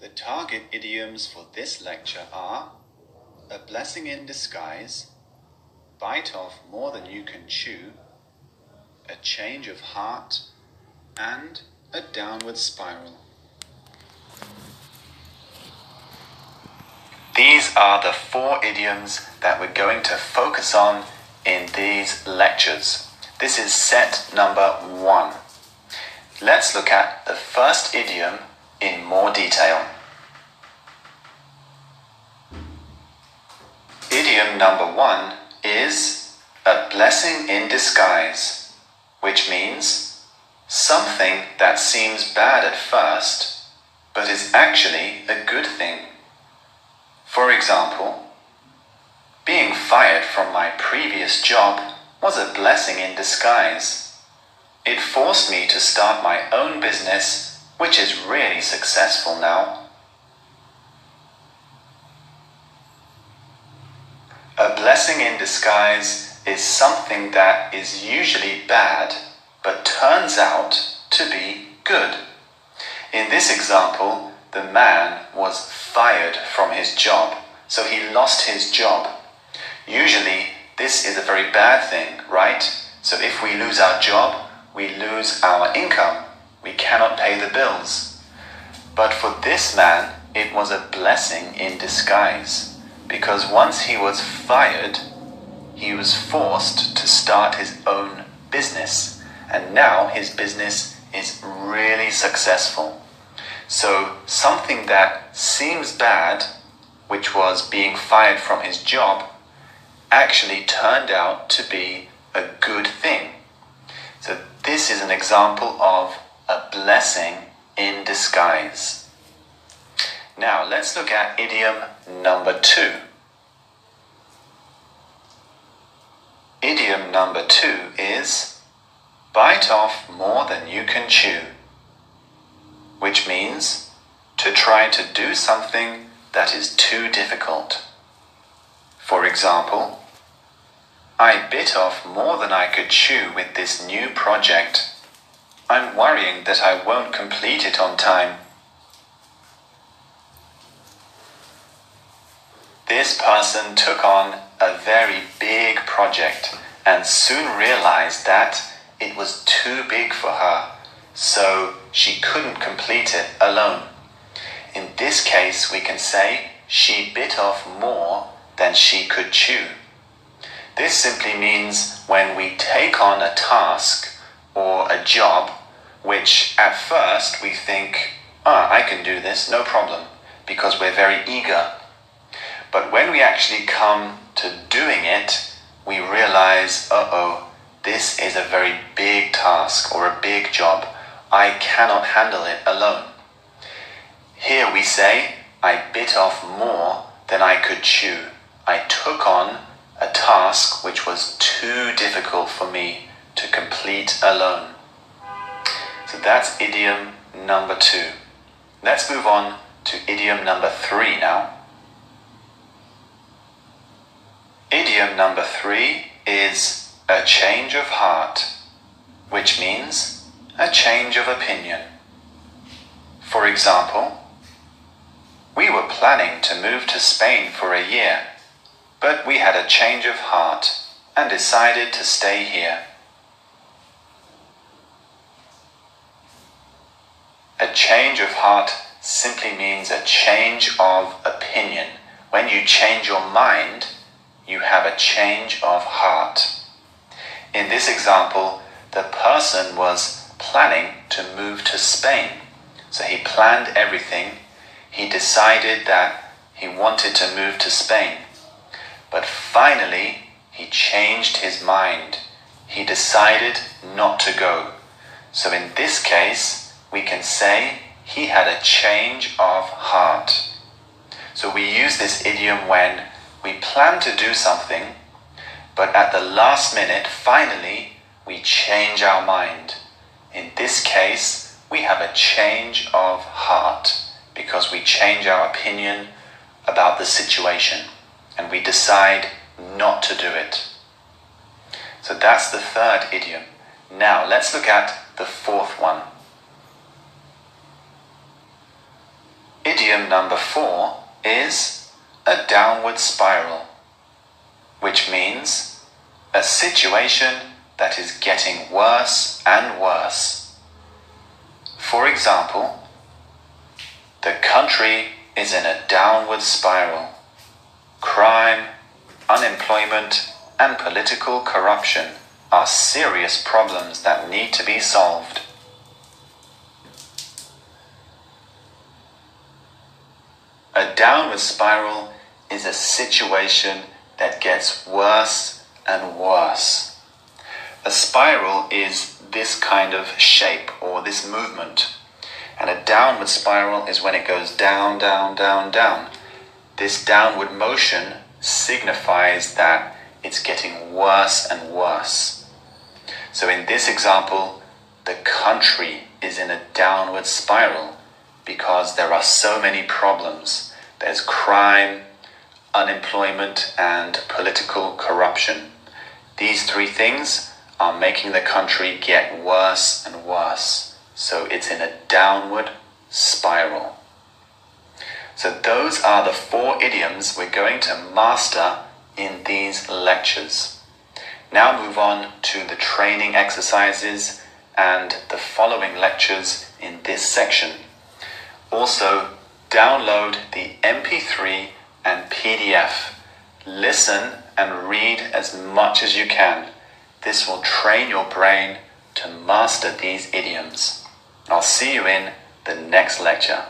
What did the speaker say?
The target idioms for this lecture are a blessing in disguise, bite off more than you can chew, a change of heart, and a downward spiral. These are the 4 idioms that we're going to focus on in these lectures. This is set number 1. Let's look at the first idiom in more detail. Idiom number 1 is a blessing in disguise, which means something that seems bad at first, but is actually a good thing. For example, being fired from my previous job was a blessing in disguise. It forced me to start my own business, which is really successful now. A blessing in disguise is something that is usually bad, but turns out to be good. In this example, the man was fired from his job, so he lost his job. Usually, this is a very bad thing, right? So if we lose our job, we lose our income. We cannot pay the bills. But for this man, it was a blessing in disguise, because once he was fired, he was forced to start his own business, and now his business is really successful. So something that seems bad, which was being fired from his job, actually turned out to be a good thing. So this is an example of a blessing in disguise. Now let's look at idiom number 2. Idiom number 2 is bite off more than you can chew, which means to try to do something that is too difficult. For example, I bit off more than I could chew with this new project. I'm worrying that I won't complete it on time. This person took on a very big project and soon realized that it was too big for her, so she couldn't complete it alone. In this case, we can say she bit off more than she could chew. This simply means when we take on a task or a job, which at first we think, I can do this, no problem, because we're very eager. But when we actually come to doing it, we realize, this is a very big task or a big job. I cannot handle it alone. Here we say, I bit off more than I could chew. I took on a task which was too difficult for me to complete alone. So that's idiom number 2. Let's move on to idiom number 3 now. Idiom number 3 is a change of heart, which means a change of opinion. For example, we were planning to move to Spain for a year, but we had a change of heart and decided to stay here. A change of heart simply means a change of opinion. When you change your mind, you have a change of heart. In this example, the person was planning to move to Spain. So he planned everything. He decided that he wanted to move to Spain. But finally, he changed his mind. He decided not to go. So in this case, we can say he had a change of heart. So we use this idiom when we plan to do something, but at the last minute, finally, we change our mind. In this case, we have a change of heart because we change our opinion about the situation and we decide not to do it. So that's the third idiom. Now let's look at the fourth one. Idiom number 4 is a downward spiral, which means a situation that is getting worse and worse. For example, the country is in a downward spiral. Crime, unemployment, and political corruption are serious problems that need to be solved. A downward spiral is a situation that gets worse and worse. A spiral is this kind of shape or this movement. And a downward spiral is when it goes down, down, down, down. This downward motion signifies that it's getting worse and worse. So in this example, the country is in a downward spiral because there are so many problems. There's crime, unemployment, and political corruption. These three things are making the country get worse and worse. So it's in a downward spiral. So those are the 4 idioms we're going to master in these lectures. Now move on to the training exercises and the following lectures in this section. Also, download the MP3 and PDF. Listen and read as much as you can. This will train your brain to master these idioms. I'll see you in the next lecture.